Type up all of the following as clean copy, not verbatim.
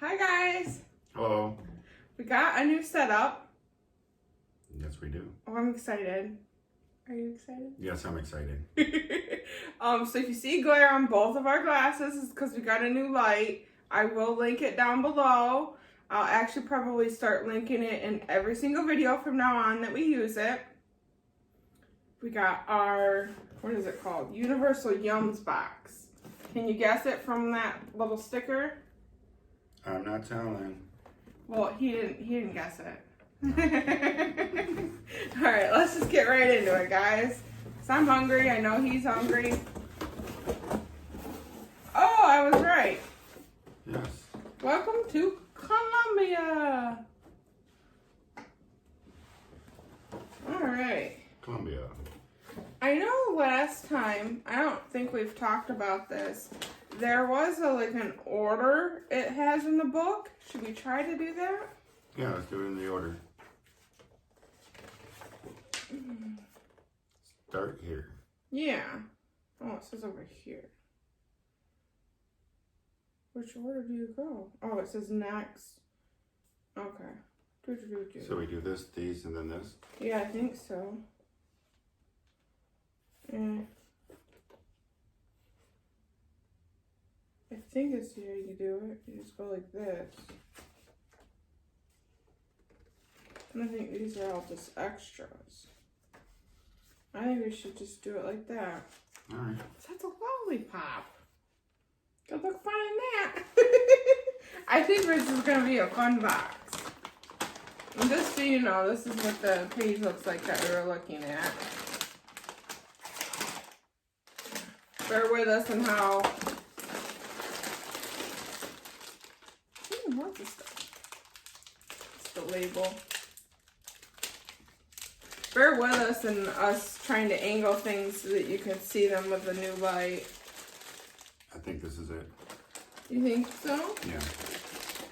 Hi guys. Hello. We got a new setup. Yes, we do. Oh, I'm excited. Are you excited? Yes, I'm excited. So if you see glare on both of our glasses, it's because we got a new light. I will link it down below. I'll actually probably start linking it in every single video from now on that we use it. We got our, what is it called? Universal Yums box. Can you guess it from that little sticker? I'm not telling. Well, he didn't guess it. All right, let's just get right into it, guys. So I'm hungry. I know he's hungry. Oh, I was right. Yes. Welcome to Colombia. All right. Colombia. I know last time, I don't think we've talked about this. There was an order it has in the book. Should we try to do that? Yeah, let's do it in the order. Start here. Yeah. Oh, it says over here. Which order do you go? Oh, it says next. Okay. So we do this, these, and then this? Yeah, I think so. I think it's how you do it. You just go like this. And I think these are all just extras. I think we should just do it like that. Alright. That's a lollipop. Could look fun in that. I think this is going to be a fun box. And just so you know, this is what the page looks like that we were looking at. Bear with us on how... What's this stuff? It's the label. Bear with us and us trying to angle things so that you can see them with the new light. I think this is it. You think so? Yeah.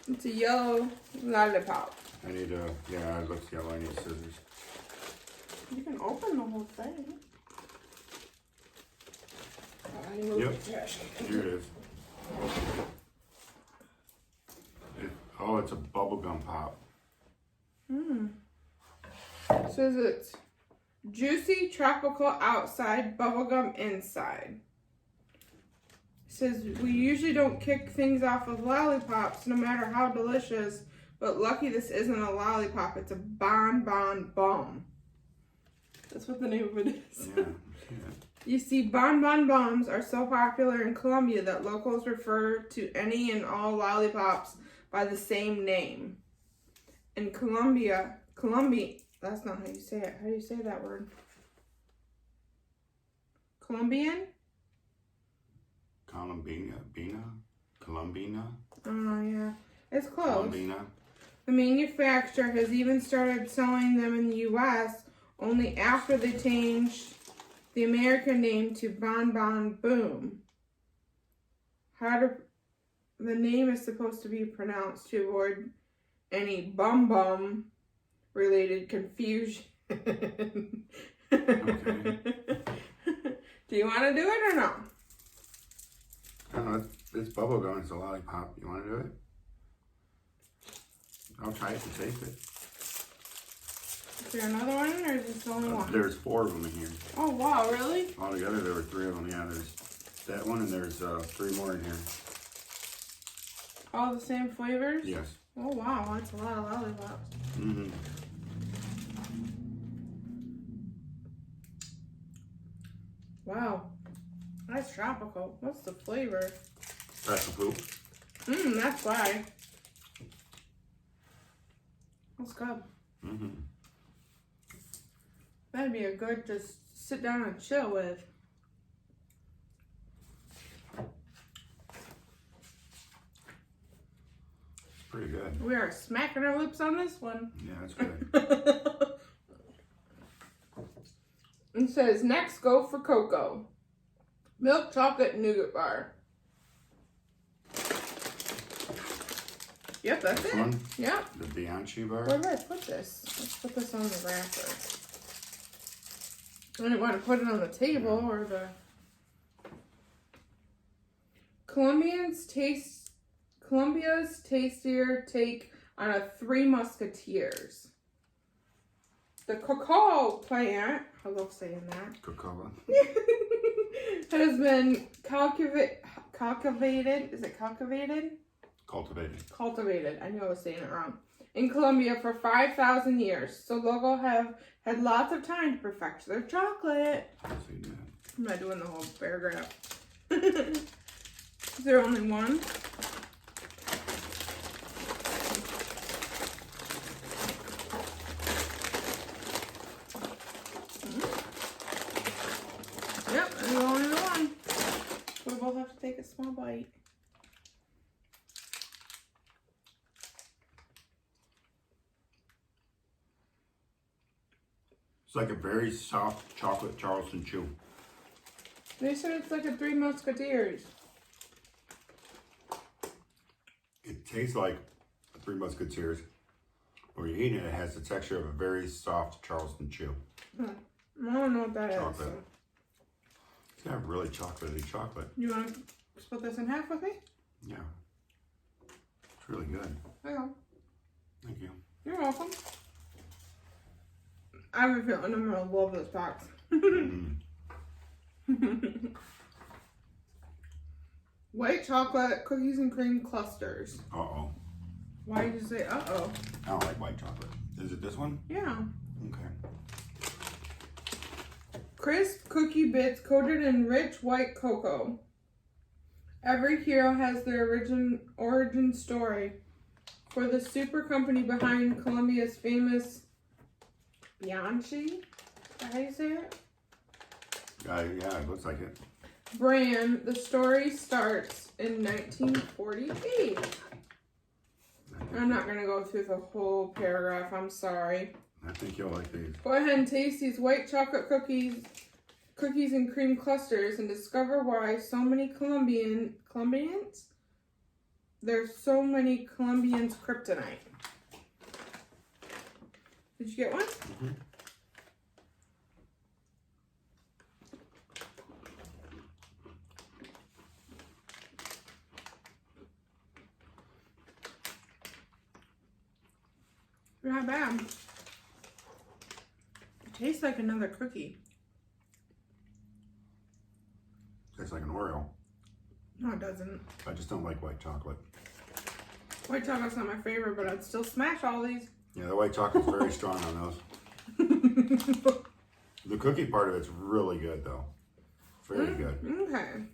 It's a yellow lollipop. I need a, yeah, it looks yellow. I need scissors. You can open the whole thing. Yep. Here it is. Oh, it's a bubblegum pop. It says it's juicy tropical outside, bubblegum inside. It says we usually don't kick things off with lollipops, no matter how delicious. But lucky this isn't a lollipop; it's a bon bum. That's what the name of it is. Yeah. You see, bon bums are so popular in Colombia that locals refer to any and all lollipops by the same name. In Colombia, that's not how you say it. How do you say that word? Colombian? Colombina? Oh, yeah. It's close. Colombina. The manufacturer has even started selling them in the U.S. only after they changed the American name to Bon Bon Boom. The name is supposed to be pronounced to avoid any bum related confusion. Okay. Do you want to do it or no? I don't know, it's bubblegum, it's a lollipop. You want to do it? I'll try it to taste it. Is there another one or is this only one? There's 4 of them in here. Oh wow, really? Altogether there were 3 of them, yeah. There's that one and there's 3 more in here. All the same flavors? Yes. Oh wow, that's a lot of lollipops. Mm-hmm. Wow. That's tropical. What's the flavor? Special poop. That's why. That's good. Mm-hmm. That'd be a good just sit down and chill with. It's pretty good. We are smacking our lips on this one. Yeah, that's good. It says, next go for cocoa. Milk chocolate nougat bar. Yep, that's This it. one? Yep. The Bianchi bar? Where did I put this? Let's put this on the wrapper. I didn't want to put it on the table or the... Colombia's tastier take on a Three Musketeers. The cocoa plant, I love saying that. Cocoa. Has been cultivated. Is it cultivated? Cultivated. I knew I was saying it wrong. In Colombia for 5,000 years. So local have had lots of time to perfect their chocolate. I'm not doing the whole paragraph. Is there only one? Yep, there's only one. We both have to take a small bite. It's like a very soft chocolate Charleston chew. They said it's like a Three Musketeers. It tastes like a Three Musketeers. When you're eating it, it has the texture of a very soft Charleston chew. I don't know what that Chocolate. is. So. It's got really chocolatey chocolate. You want to split this in half with me? Yeah. It's really good. There you go. Thank you. You're welcome. I have a feeling I'm going to love this box. White chocolate cookies and cream clusters. Uh-oh. Why did you say uh-oh? I don't like white chocolate. Is it this one? Yeah. Okay. Crisp cookie bits coated in rich white cocoa. Every hero has their origin story. For the super company behind Colombia's famous Bianchi, is that how you say it? Yeah, it looks like it. Brand, the story starts in 1948. I'm not going to go through the whole paragraph, I'm sorry. I think you'll like these. Go ahead and taste these white chocolate cookies and cream clusters and discover why so many Colombians? There's so many Colombians kryptonite. Did you get one? Mm-hmm. Not bad. It tastes like another cookie. Tastes like an Oreo. No, it doesn't. I just don't like white chocolate. White chocolate's not my favorite, but I'd still smash all these. Yeah, the white chocolate's very strong on those. The cookie part of it's really good, though. Very good. Okay.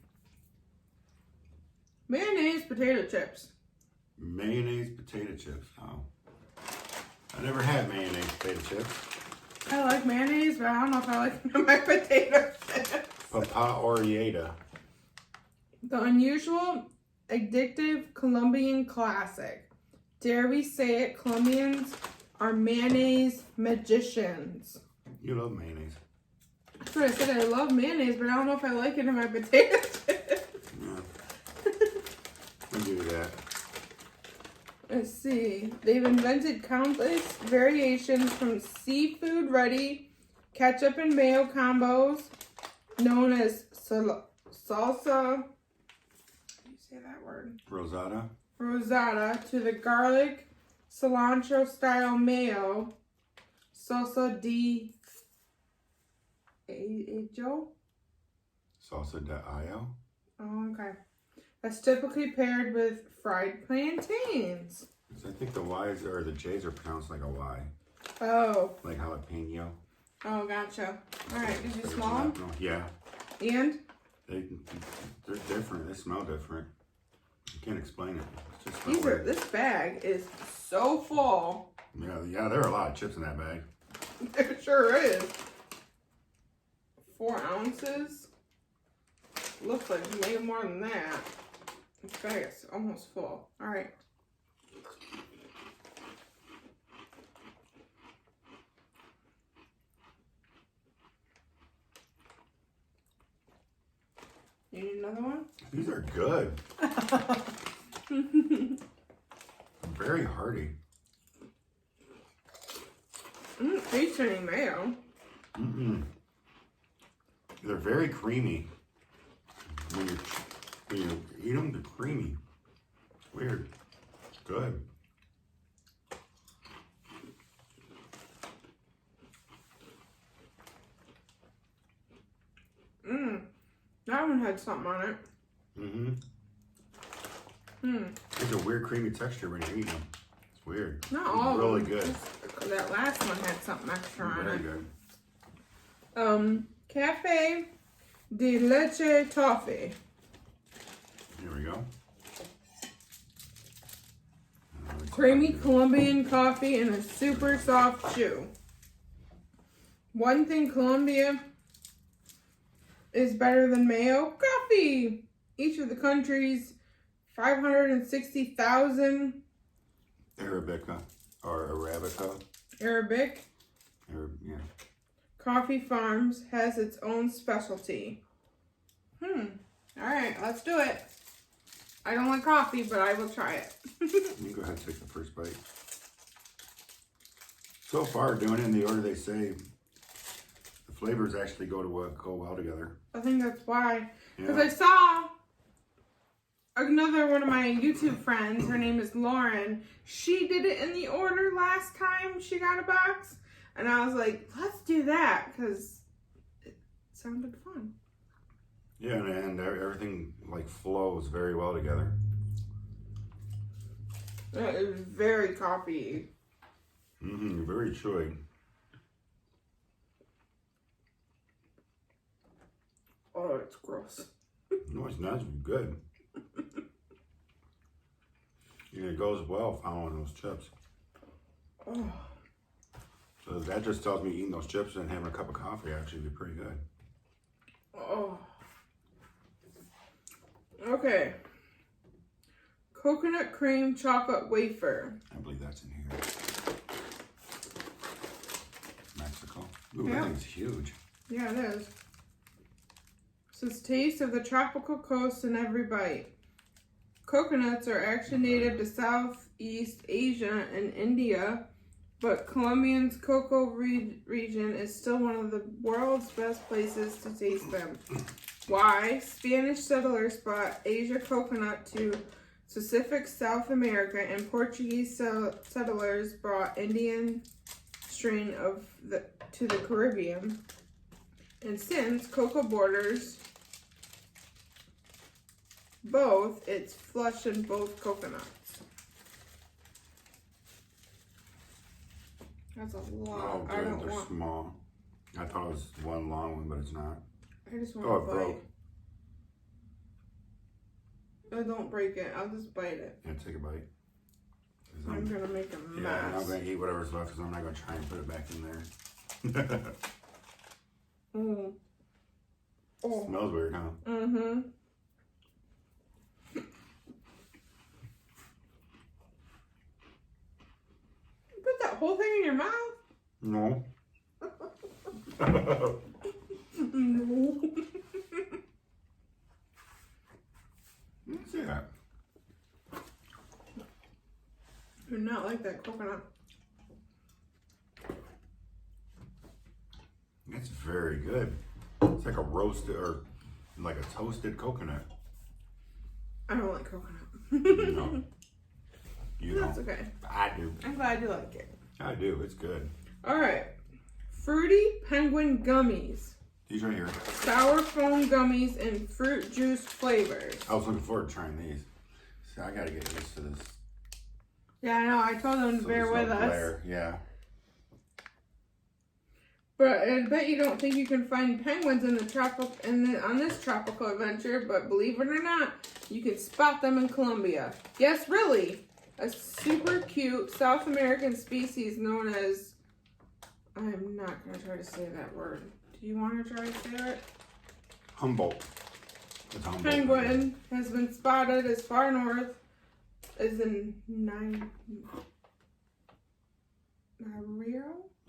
Mayonnaise potato chips. Mayonnaise potato chips. Oh. I never had mayonnaise potato chips. I like mayonnaise, but I don't know if I like my potato chips. Papa Orieta. The unusual, addictive Colombian classic. Dare we say it, Colombians are mayonnaise magicians. You love mayonnaise. That's what I said. I love mayonnaise, but I don't know if I like it in my potato chips. Yeah. I'll give you that. Let's see. They've invented countless variations from seafood ready ketchup and mayo combos known as salsa. How do you say that word? Rosada. Rosada to the garlic cilantro style mayo salsa de ajo. Salsa de ayo. Oh, okay. That's typically paired with fried plantains. I think the Y's or the J's are pronounced like a Y. Oh. Like jalapeno. Oh, gotcha. All right. Did you smell them? Yeah. And? They're different. They smell different. You can't explain it. It's just This bag is so full. Yeah, there are a lot of chips in that bag. It sure is. 4 ounces. Looks like maybe more than that. This bag is almost full. All right. You need another one? These are good. Very hearty. Taste any mayo. They're very creamy. When you eat them, they're creamy. Weird. Good. That one had something on it. It's a weird creamy texture when you eat them. It's weird. Not all really of them. good. Just, that last one had something extra on Very it. good. Cafe de Leche Toffee. Here we go. Creamy Colombian coffee and a super soft chew. One thing Colombia is better than Mayo coffee. Each of the country's 560,000 Arabica or Arabica. Arabic Yeah. coffee farms has its own specialty. All right, let's do it. I don't like coffee, but I will try it. You go ahead and take the first bite. So far, doing it in the order they say, the flavors actually go well together. I think that's why. Because Yeah. I saw another one of my YouTube friends, her name is Lauren. She did it in the order last time she got a box. And I was like, let's do that because it sounded fun. Yeah, and everything like flows very well together. It was very coffee. Very chewy. Oh, it's gross. No, it's not. It's good. Yeah, it goes well following those chips. Oh. So that just tells me eating those chips and having a cup of coffee actually be pretty good. Oh. Okay. Coconut cream chocolate wafer. I believe that's in here. Mexico. Ooh, Yeah. that thing's huge. Yeah, it is. It says taste of the tropical coast in every bite. Coconuts are actually native to Southeast Asia and India, but Colombia's cocoa region is still one of the world's best places to taste them. Why? Spanish settlers brought Asia coconut to specific South America, and Portuguese settlers brought Indian strain to the Caribbean. And since cocoa borders both, it's flush in both coconuts. That's a lot. Oh, I good. don't They're want. small. I thought it was one long one, but it's not. I just want Oh, to it bite. broke. Oh, don't break it. I'll just bite it. Yeah, take a bite. I'm gonna make a mess. Yeah, I'm gonna eat whatever's left because I'm not gonna try and put it back in there. Oh. Smells weird, huh? Mm-hmm. You put that whole thing in your mouth? No. No. Let's see that. Do not like that coconut. It's very good. It's like a roasted or like a toasted coconut. I don't like coconut. No. You That's don't. okay. I do. I'm glad you like it. I do. It's good. All right. Fruity Penguin Gummies. These right here. Sour foam gummies and fruit juice flavors. I was looking forward to trying these. See, I gotta get used to this. Yeah, I know. I told them to So bear there's with no us. glare. Yeah. But I bet you don't think you can find penguins in on this tropical adventure, but believe it or not, you can spot them in Colombia. Yes, really. A super cute South American species known as, I'm not going to try to say that word. Do you want to try to say it? Humboldt. It's Humboldt. Penguin has been spotted as far north as in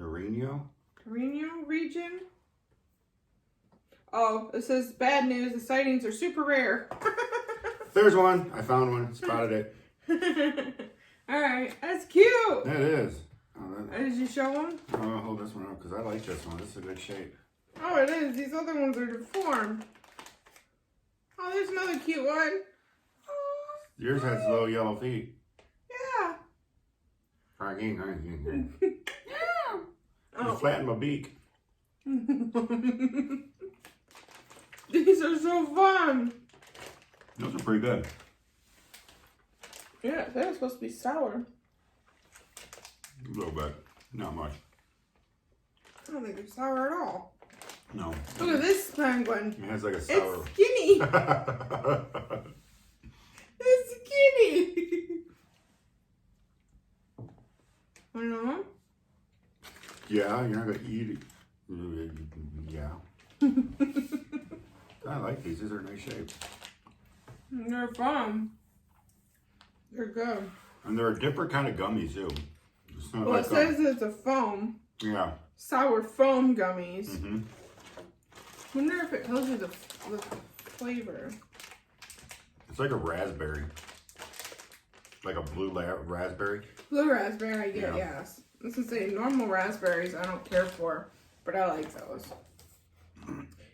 Nariño? Carino region. Oh, it says bad news. The sightings are super rare. There's one. I found one. Spotted it. All right, that's cute. It is. Oh, Did you show them? I'll hold this one up because I like this one. This is a good shape. Oh, it is. These other ones are deformed. Oh, there's another cute one. Oh, Yours has little yellow feet. Yeah. You Oh. flattened my beak. These are so fun. Those are pretty good. Yeah, they're supposed to be sour. A little bit. Not much. I don't think they're sour at all. No. Look at this penguin. It has like a sour. It's skinny. It's skinny. Want another one? Yeah, you're not gonna eat it. Yeah. I like these. These are in nice shape. They're fun. They're good. And they're a different kind of gummy too. It's not Well, like it says it's a foam. yeah. Sour foam gummies. Mm-hmm. Wonder if it tells you the flavor. It's like a raspberry. Like a blue raspberry. Blue raspberry, I get, Yeah. yes. This is say normal raspberries I don't care for, but I like those.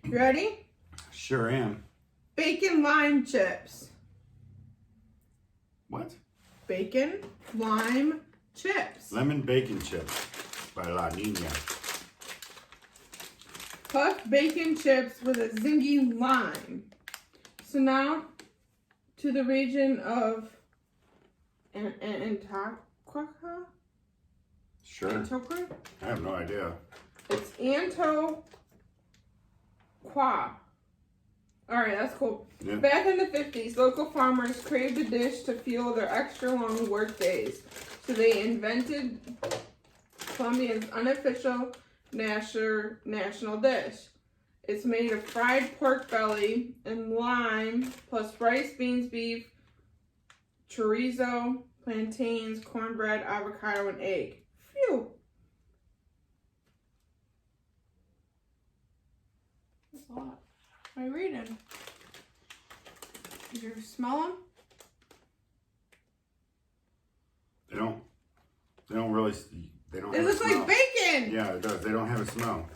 You ready? Sure am. Bacon lime chips. What? Bacon lime chips. Lemon bacon chips by La Nina. Puffed bacon chips with a zingy lime. So now to the region of Antioquia? Sure. Antioquia? I have no idea. It's Antioquia. Alright, that's cool. Yeah. Back in the 50s, local farmers craved a dish to fuel their extra long work days. So they invented Colombia's unofficial national dish. It's made of fried pork belly and lime, plus rice, beans, beef, chorizo, plantains, cornbread, avocado, and egg. Phew! That's a lot. What are you reading? Did you smell them? They don't really. They don't. It have a looks smell. like bacon! Yeah, it does. They don't have a smell.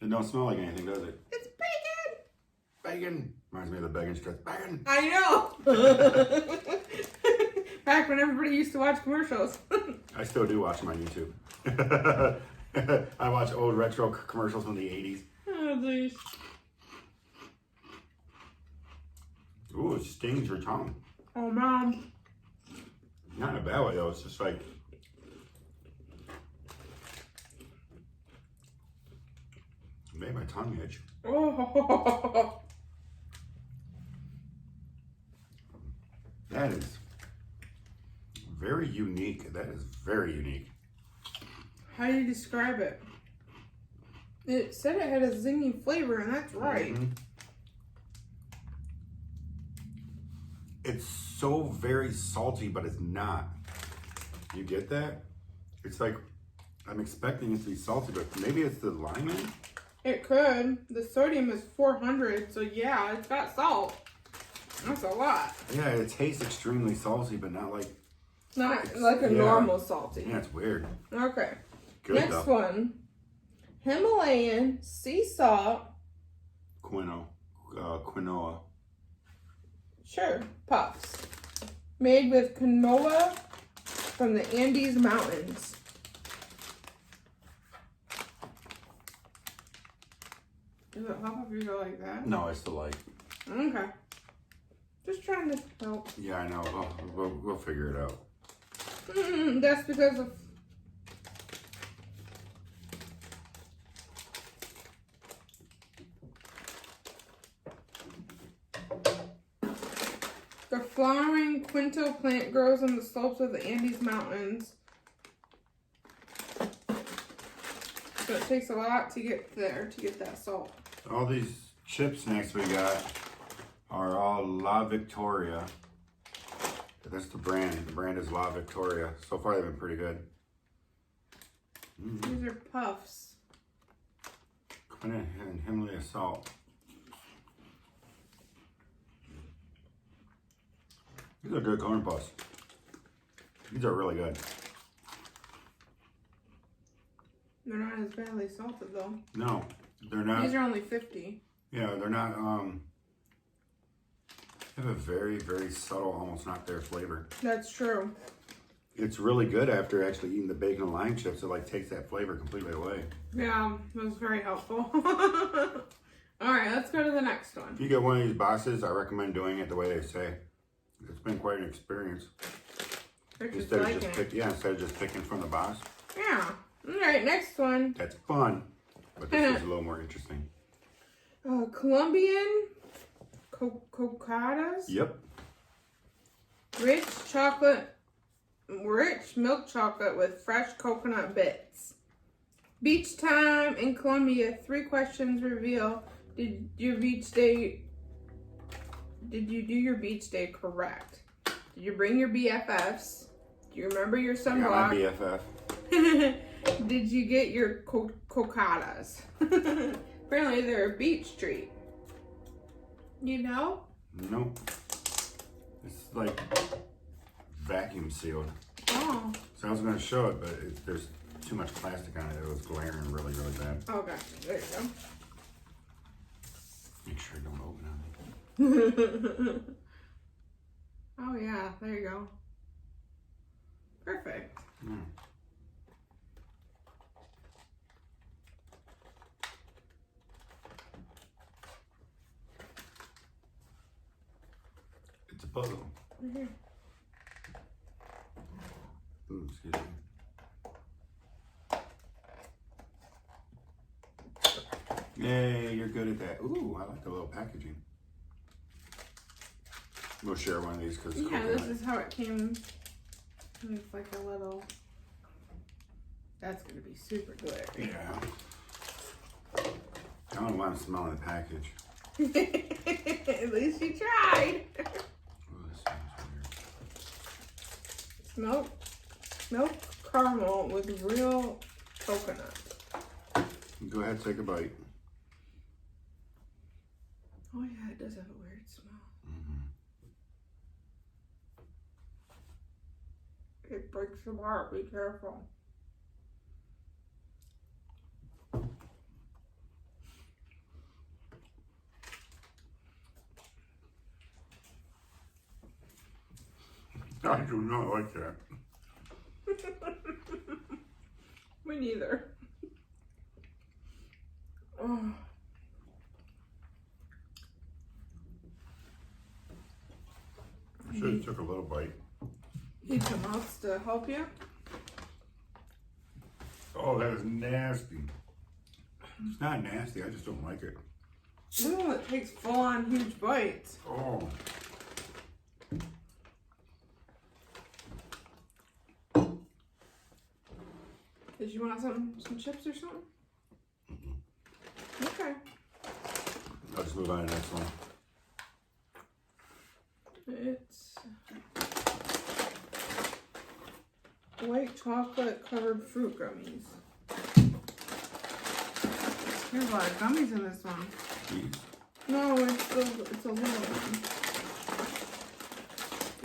It don't smell like anything, does it? It's bacon! Bacon. Reminds me of the bacon strips. Bacon. I know! Back when everybody used to watch commercials. I still do watch them on YouTube. I watch old retro commercials from the 80s. Oh, jeez. Ooh, it stings your tongue. Oh, Mom. Not in a bad way, though. It's just like... It made my tongue itch. Oh. That is very unique. That is very unique. How do you describe it? It said it had a zingy flavor, and that's right. Mhm. It's so very salty, but it's not. You get that? It's like, I'm expecting it to be salty, but maybe it's the lime in it? It could. The sodium is 400, so yeah, it's got salt. That's a lot. Yeah, it tastes extremely salty, but not like... Not like a yeah. normal salty. Yeah, it's weird. Okay. Good, Next though. one. Himalayan sea salt. Quinoa. Sure. Puffs. Made with canola from the Andes Mountains. Does it help if you go like that? No, I still like. Okay. Just trying to help. Yeah, I know. We'll figure it out. That's because of... The flowering quinto plant grows on the slopes of the Andes Mountains. So it takes a lot to get there, to get that salt. All these chip snacks we got are all La Victoria. That's the brand. The brand is La Victoria. So far, they've been pretty good. These are puffs. Quinoa and Himalaya salt. These are good corn puffs. These are really good. They're not as badly salted though. No, they're not. These are only 50. Yeah, they're not, they have a very, very subtle, almost not there flavor. That's true. It's really good after actually eating the bacon and lime chips. It like takes that flavor completely away. Yeah, it was very helpful. All right, let's go to the next one. If you get one of these boxes, I recommend doing it the way they say. It's been quite an experience. Instead of just picking from the box. Yeah. All right, next one. That's fun, but this is a little more interesting. Colombian cocadas. Yep. Rich milk chocolate with fresh coconut bits. Beach time in Colombia. 3 questions reveal. Did you do your beach day correct? Did you bring your BFFs? Do you remember your sunblock? Yeah, my BFF. Did you get your cocadas? Apparently they're a beach treat. You know? Nope. It's like vacuum sealed. Oh. So I was going to show it, but there's too much plastic on it. It was glaring really, really bad. Okay, there you go. Make sure it don't open on me. Oh yeah, there you go. Perfect. Mm. It's a puzzle. Mm-hmm. Ooh, excuse me. Yay, you're good at that. Ooh, I like the little packaging. We'll share one of these because Yeah, this is how it came. It's like a little. That's gonna be super glittery. Yeah. I don't know why I'm smelling the package. At least you tried. Ooh, this smells weird. Milk caramel with real coconut. Go ahead, take a bite. Oh yeah, it does have a weird smell. Mm-hmm. It breaks your heart. Be careful. I do not like that. Me neither. Oh. I should have took a little bite. Need some else to help you? Oh, that is nasty. It's not nasty, I just don't like it. Ooh, it takes full-on huge bites. Oh. Did you want some chips or something? Mm-mm. Okay. I'll just move on to the next one. It's white chocolate covered fruit gummies. There's a lot of gummies in this one. Jeez. No, it's a little one.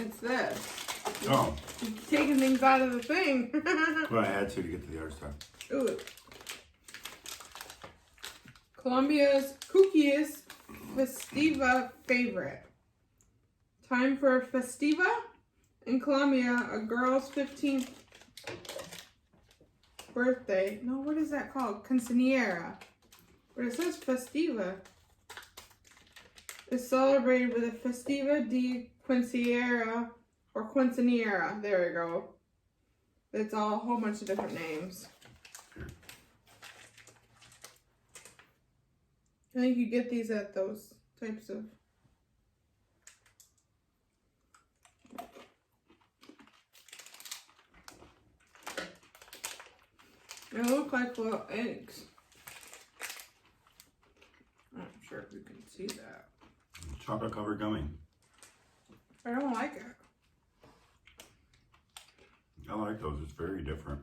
It's this. Oh, You're taking things out of the thing. well, I had to get to the other side. Ooh. Colombia's cookiest festiva favorite. Time for festiva? In Colombia, a girl's 15th birthday. No, what is that called? Quinceañera. But it says festiva. Is celebrated with a festiva de quinceañera or quinceañera. There we go. It's all a whole bunch of different names. I think you get these at those types of. They look like little eggs. I'm not sure if you can see that. Chocolate covered gummy. I don't like it. I like those, it's very different.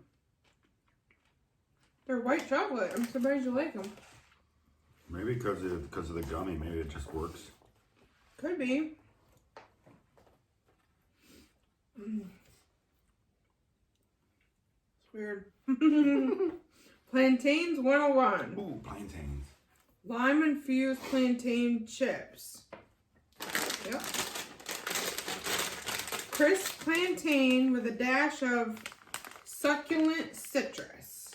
They're white chocolate. I'm surprised you like them. Maybe because of the gummy, maybe it just works. Could be. It's weird. Plantains 101. Ooh, plantains. Lime infused plantain chips. Yep. Crisp plantain with a dash of succulent citrus.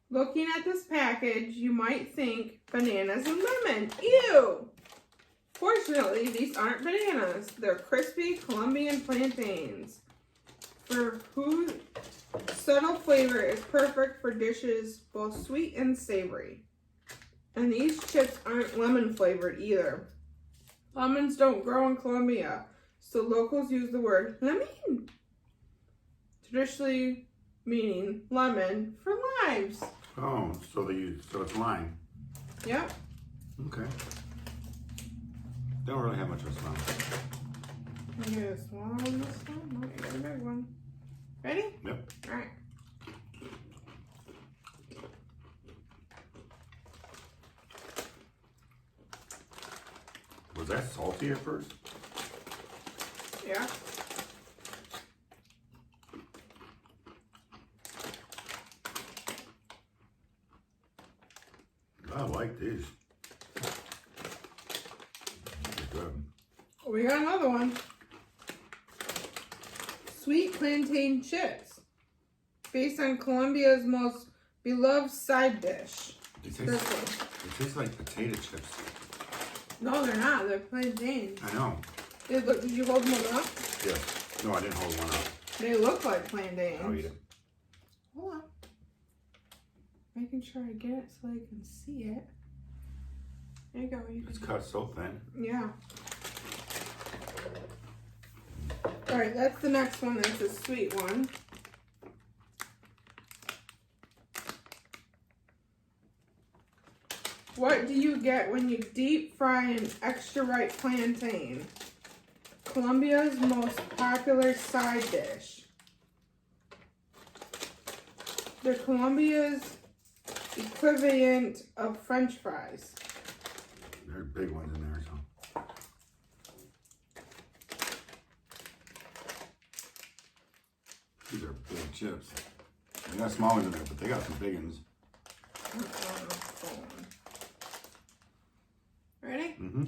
Looking at this package, you might think bananas and lemon. Ew! Fortunately, these aren't bananas. They're crispy Colombian plantains. For whose subtle flavor is perfect for dishes both sweet and savory. And these chips aren't lemon flavored either. Lemons don't grow in Colombia, so locals use the word lemon, traditionally meaning lemon for limes. Oh, so it's lime. Yep. Okay. Don't really have much of a smell. You get a small one this one? No, you got a big one. Ready? Yep. All right. Was that salty at first? Yeah. I like these. They're good. We got another one. Sweet plantain chips. Based on Colombia's most beloved side dish. They taste like potato chips. No, they're not. They're plantains. I know. Did you hold them up? Yes. No, I didn't hold one up. They look like plantains. I'll eat it. Hold on. Making sure I get it so I can see it. There you go. It's cut so thin. Yeah. Alright, that's the next one. That's a sweet one. What do you get when you deep fry an extra ripe plantain? Colombia's most popular side dish. They're Colombia's equivalent of French fries. There are big ones in there, so. These are big chips. They got small ones in there, but they got some big ones. Ready? Mm-hmm.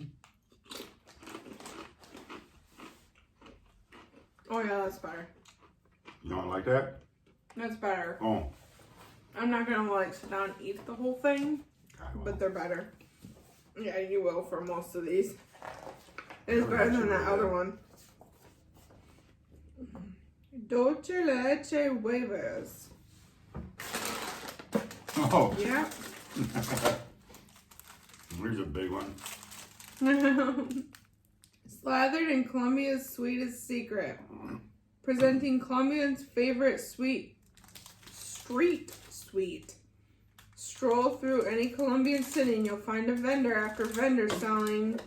Oh yeah, that's better. You don't like that? That's better. Oh. I'm not gonna like sit down and eat the whole thing, but they're better. Yeah, you will for most of these. It's better than that other one. Dulce leche huevos. Oh. Yep. Here's a big one. Slathered in Colombia's sweetest secret. Presenting Colombians' favorite street sweet. Stroll through any Colombian city and you'll find a vendor after vendor selling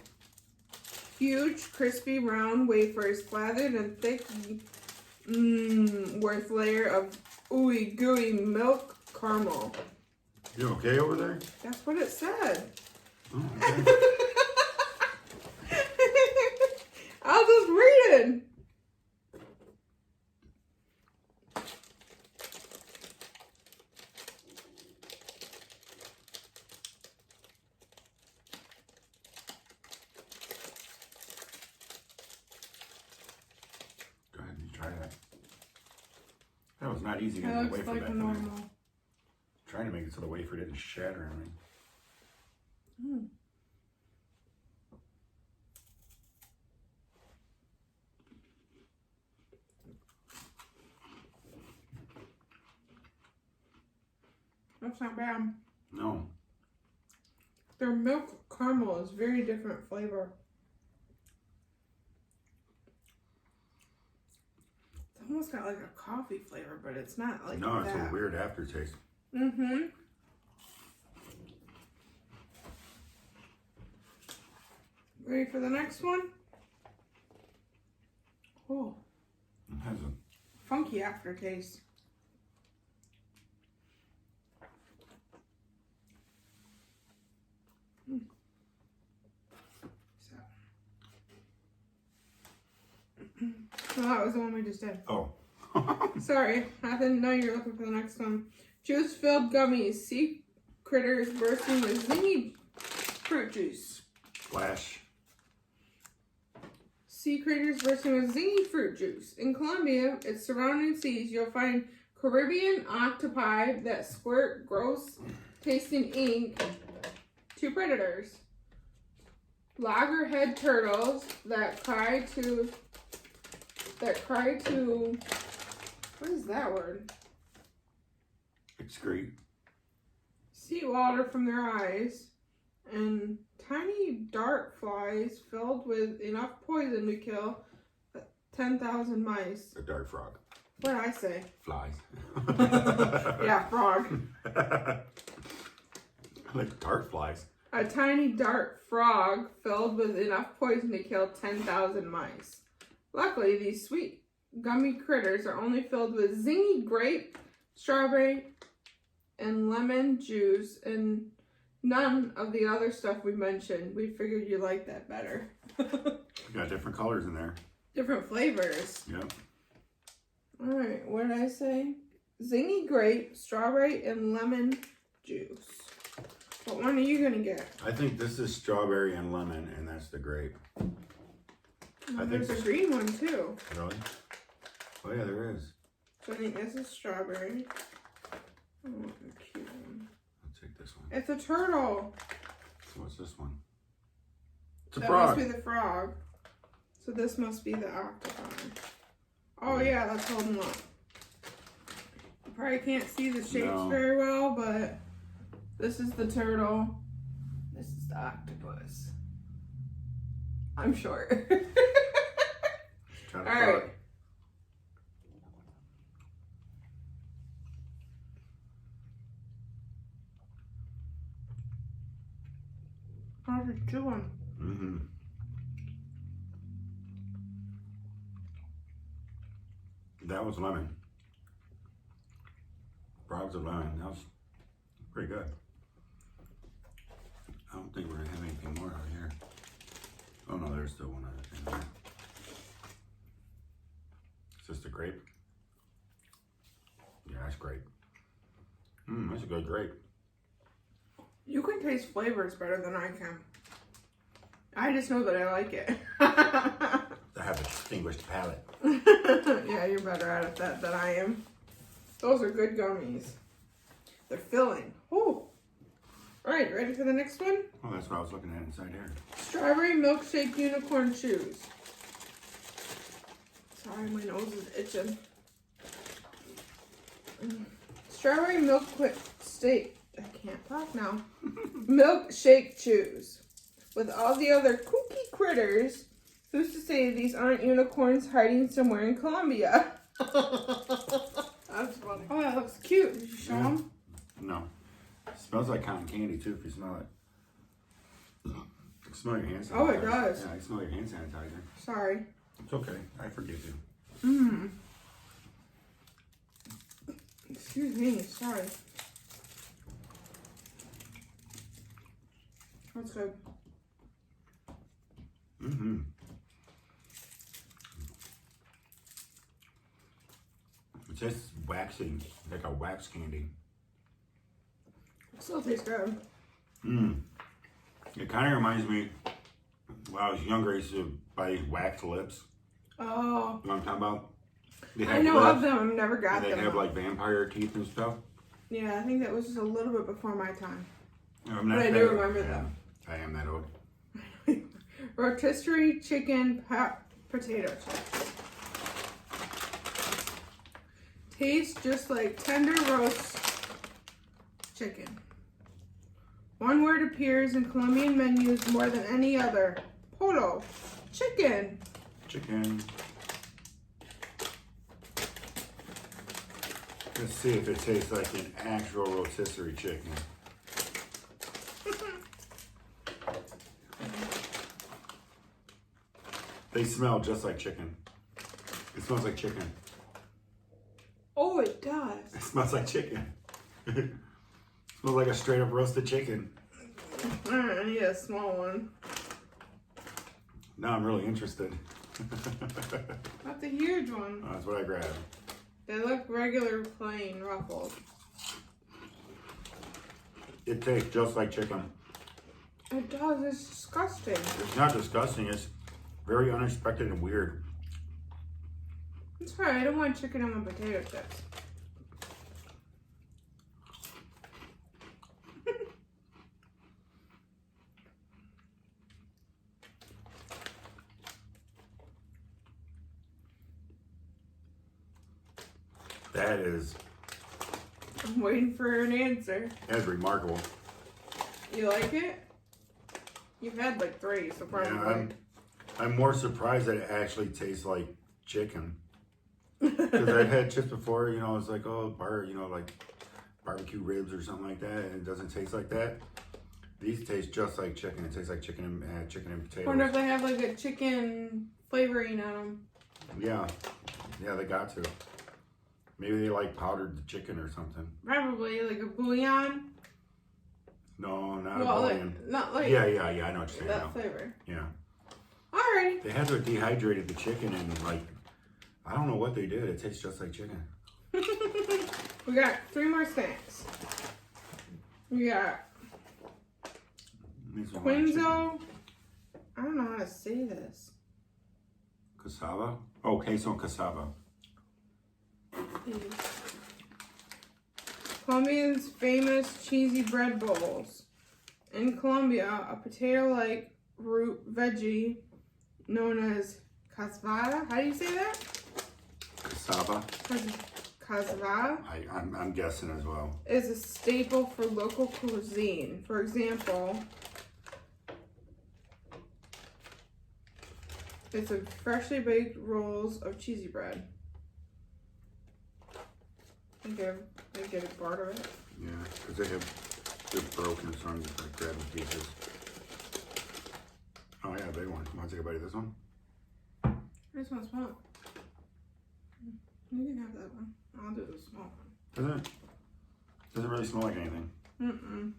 huge, crispy, round wafers slathered in thick, worth layer of ooey gooey milk caramel. You okay over there? That's what it said. Oh, okay. I was just reading. Go ahead and try that. That was not easy That getting the looks wafer like back a in there. normal. Trying to make it so the wafer didn't shatter on me. That's not bad. No. Their milk caramel is very different flavor. It's almost got like a coffee flavor, but it's not like No, that. it's a weird aftertaste. Mm-hmm. Ready for the next one? Oh, It has a funky aftertaste. So that was the one we just did. oh. Sorry, I didn't know you were looking for the next one. Juice-filled gummies, sea critters bursting with zingy fruit juice. Flash. Sea critters bursting with zingy fruit juice. In Colombia, its surrounding seas, you'll find Caribbean octopi that squirt gross tasting ink to predators. Loggerhead turtles that cry to what is that word? Excrete. Seawater from their eyes, and tiny dart flies filled with enough poison to kill 10,000 mice. A dart frog. What did I say? Flies. Yeah, frog. Like dart flies. A tiny dart frog filled with enough poison to kill 10,000 mice. Luckily, these sweet gummy critters are only filled with zingy grape, strawberry, and lemon juice, and none of the other stuff we mentioned. We figured you liked that better. We got different colors in there. Different flavors. Yep. Alright, what did I say? Zingy grape, strawberry, and lemon juice. What one are you going to get? I think this is strawberry and lemon, and that's the grape. I think There's a green one too. Really? Oh yeah, there is. So I think this is strawberry. Oh, what a cute one. I'll take this one. It's a turtle. So what's this one? It's a That frog. must be the frog. So this must be the octopus. Oh yeah, let's hold them up. You probably can't see the shapes very well, but this is the turtle. This is the octopus. I'm short. Try to All right. How's it chewing? Mm-hmm. That was lemon. Frogs of lemon. That was pretty good. I don't think we're gonna have anything more out here. Oh no, there's still one other thing there. Is this the grape? Yeah, that's grape. That's a good grape. You can taste flavors better than I can. I just know that I like it. I have a distinguished palate. Yeah, you're better at it than I am. Those are good gummies. They're filling. Oh. All right, ready for the next one? Oh, that's what I was looking at inside here. Strawberry milkshake unicorn chews. Sorry, my nose is itching. Strawberry milkshake. I can't talk now. Milkshake chews. With all the other kooky critters, who's to say these aren't unicorns hiding somewhere in Colombia? That's funny. Oh, that looks cute. Did you show them? No. It smells like cotton candy too if you smell it. Smell your hand sanitizer. Oh, it does. Yeah, I smell your hand sanitizer. Sorry. It's okay. I forgive you. Excuse me. Sorry. That's good. It's just waxing, like a wax candy. It still tastes good. It kind of reminds me, when I was younger, I used to buy these wax lips. Oh. You know what I'm talking about? I know of them. I've never got and them. they have like vampire teeth and stuff. Yeah, I think that was just a little bit before my time. I'm But I do remember them. I am that old. Rotisserie chicken potato chips. Tastes just like tender roast chicken. One word appears in Colombian menus more than any other. Polo. Chicken. Chicken. Let's see if it tastes like an actual rotisserie chicken. They smell just like chicken. It smells like chicken. Oh, it does. It smells like chicken. It smells like a straight up roasted chicken. I need a small one. Now I'm really interested. That's a huge one. That's what I grabbed. They look regular plain ruffled. It tastes just like chicken. It does. It's disgusting. It's not disgusting. It's very unexpected and weird. It's fine. I don't want chicken on my potato chips. That is... I'm waiting for an answer. That's remarkable. You like it? You've had like 3, so probably. Yeah, I'm more surprised that it actually tastes like chicken. Because I've had chips before, you know, it's like, oh, like barbecue ribs or something like that, and it doesn't taste like that. These taste just like chicken. It tastes like chicken and potatoes. I wonder if they have like a chicken flavoring on them. Yeah, they got to. Maybe they like powdered the chicken or something. Probably like a bouillon. No, not Well, a bouillon. not like Yeah, I know what you're saying. that now. flavor. Yeah. Alrighty. They had to have dehydrated the chicken and like, I don't know what they did. It tastes just like chicken. We got 3 more snacks. We got Quinzo. I don't know how to say this. Cassava? Oh, queso and cassava. Colombia's famous cheesy bread bowls. In Colombia, a potato-like root veggie known as casvada. How do you say that? Cassava? Casvada I'm guessing as well. is a staple for local cuisine. For example, it's a freshly baked rolls of cheesy bread. I get a part of it. Yeah, because they're broken, so I'm just like grabbing pieces. Oh yeah, big one. Want to take a bite of this one? This one's small. You can have that one. I'll do the small one. Doesn't really smell like anything. Mm-mm.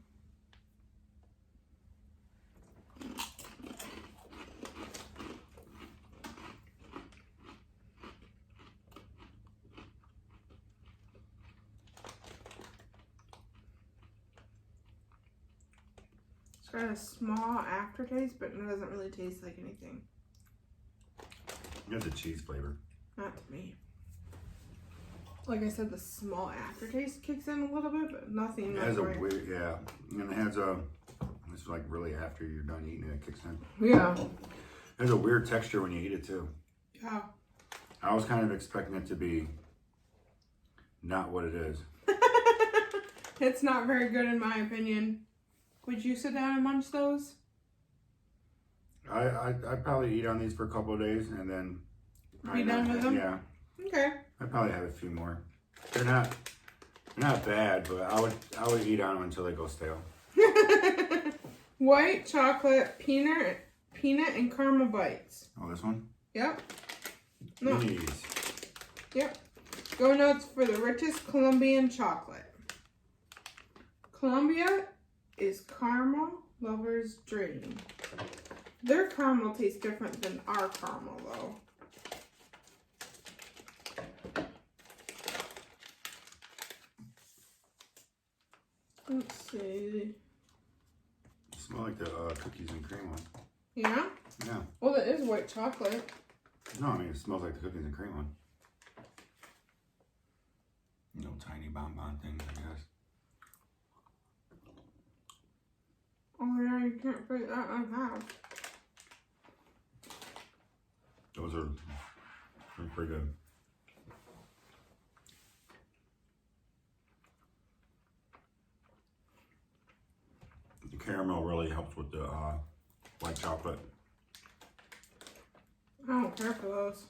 It's got a small aftertaste, but it doesn't really taste like anything. It has a cheese flavor. Not to me. Like I said, the small aftertaste kicks in a little bit, but nothing. It has a weird, yeah. And it has it's like really after you're done eating it, it kicks in. Yeah. It has a weird texture when you eat it too. Yeah. I was kind of expecting it to be not what it is. It's not very good in my opinion. Would you sit down and munch those? I'd probably eat on these for a couple of days and then... Be done with them? Yeah. Okay. I'd probably have a few more. They're not bad, but I would eat on them until they go stale. White chocolate peanut and caramel bites. Oh, this one? Yep. No. These. Yep. Go nuts for the richest Colombian chocolate. Colombia is caramel lovers' dream. Their caramel tastes different than our caramel, though. Let's see. Smell like the cookies and cream one. Yeah? Yeah. Well, that is white chocolate. No, I mean, it smells like the cookies and cream one. No tiny bonbon things, I guess. Oh, yeah, you can't put that on half. Those are pretty good. The caramel really helps with the white chocolate. I don't care for those.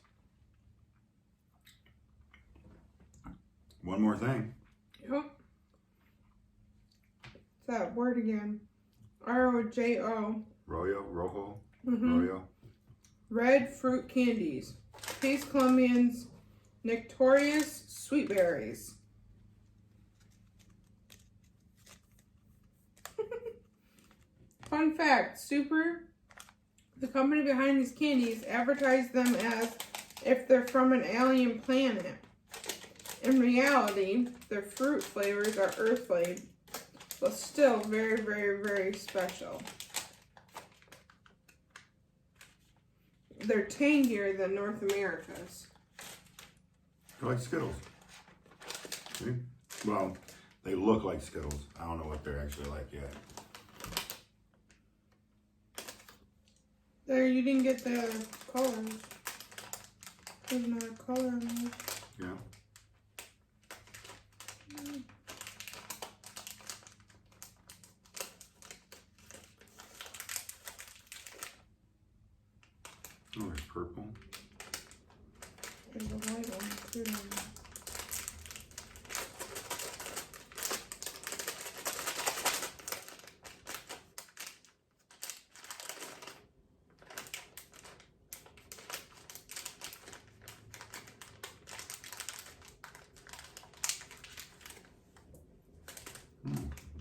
One more thing. Yep. It's that word again. R-O-J-O. Rojo. Mm-hmm. Royo. Red fruit candies. Taste Colombians' notorious sweet berries. Fun fact, Super, the company behind these candies, advertised them as if they're from an alien planet. In reality, their fruit flavors are earthly but still very, very, very special. They're tangier than North America's. They're like Skittles. See? Well, they look like Skittles. I don't know what they're actually like yet. There, you didn't get the colors. There's not a color in those. Yeah. Oh, there's purple. There's a white one too.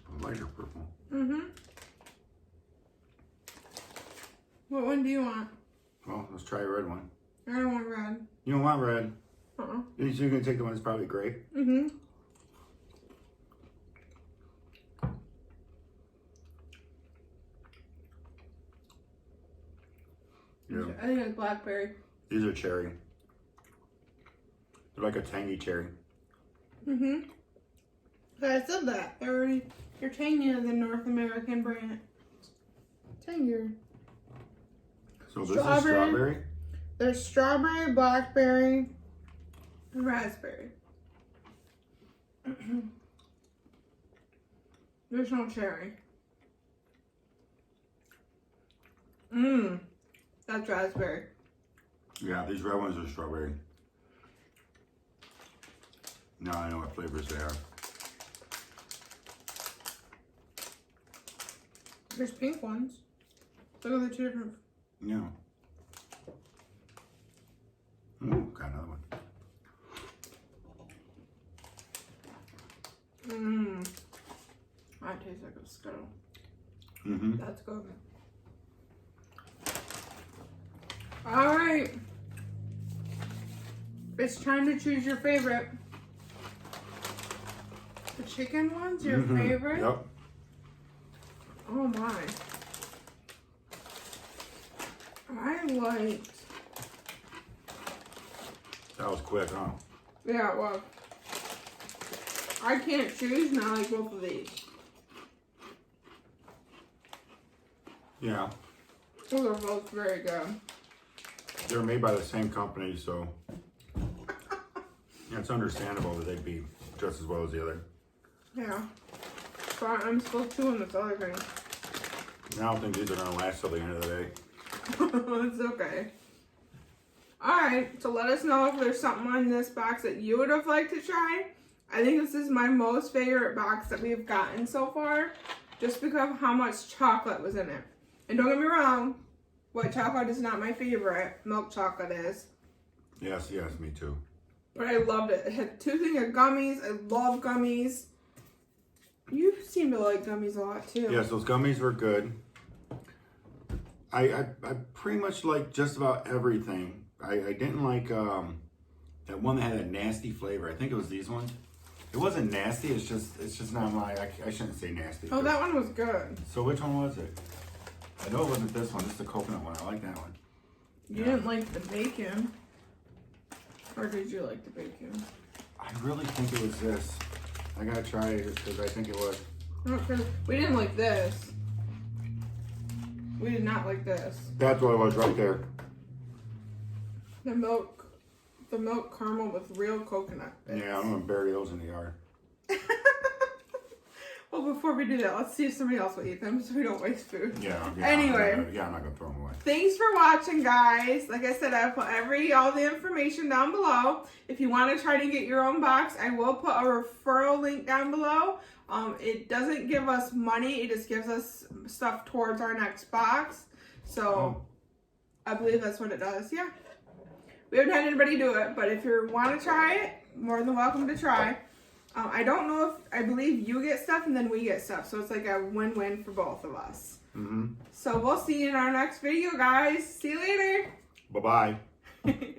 A lighter purple. Mm-hmm. What one do you want? Well, let's try a red one. I don't want red. You don't want red? Uh-uh. You're going to take the one that's probably gray? Mm-hmm. Yeah. I think it's blackberry. These are cherry. They're like a tangy cherry. Mm-hmm. I said that. They're tangier than North American brand. Tangier. So this is strawberry? There's strawberry, blackberry, and raspberry. There's no cherry. That's raspberry. Yeah, these red ones are strawberry. Now I know what flavors they are. There's pink ones. Look at the two different. Yeah. Ooh, got another one. That tastes like a Skittle. Mm-hmm. That's good. Alright. It's time to choose your favorite. The chicken one's your favorite? Yep. Oh my. I liked. That was quick, huh? Yeah, well. I can't choose now, I like both of these. Yeah. Those are both very good. They're made by the same company, so yeah, it's understandable that they'd be just as well as the other. Yeah. But I'm still chewing this other thing. I don't think these are going to last till the end of the day. It's okay. Alright, so let us know if there's something on this box that you would have liked to try. I think this is my most favorite box that we've gotten so far, just because of how much chocolate was in it. And don't get me wrong, white chocolate is not my favorite. Milk chocolate is. Yes, me too. But I loved it. It had 2 things of gummies. I love gummies. You seem to like gummies a lot too. Yes, those gummies were good. I pretty much like just about everything. I didn't like that one that had a nasty flavor. I think it was these ones. It wasn't nasty. It's just not my. I shouldn't say nasty. Oh, that one was good. So which one was it? I know it wasn't this one. It's the coconut one. I like that one. You didn't like the bacon. Or did you like the bacon? I really think it was this. I gotta try it because I think it was. We didn't like this. We did not like this. That's what it was right there. The milk caramel with real coconut bits. Yeah, I'm gonna bury those in the yard. Well, before we do that, let's see if somebody else will eat them so we don't waste food. Yeah. Anyway. I'm not gonna throw them away. Thanks for watching, guys. Like I said, I put all the information down below. If you want to try to get your own box, I will put a referral link down below. It doesn't give us money. It just gives us stuff towards our next box. So I believe that's what it does. Yeah. We haven't had anybody do it, but if you want to try it, more than welcome to try. I don't know if, I believe you get stuff and then we get stuff. So it's like a win-win for both of us. So we'll see you in our next video, guys. See you later. Bye-bye.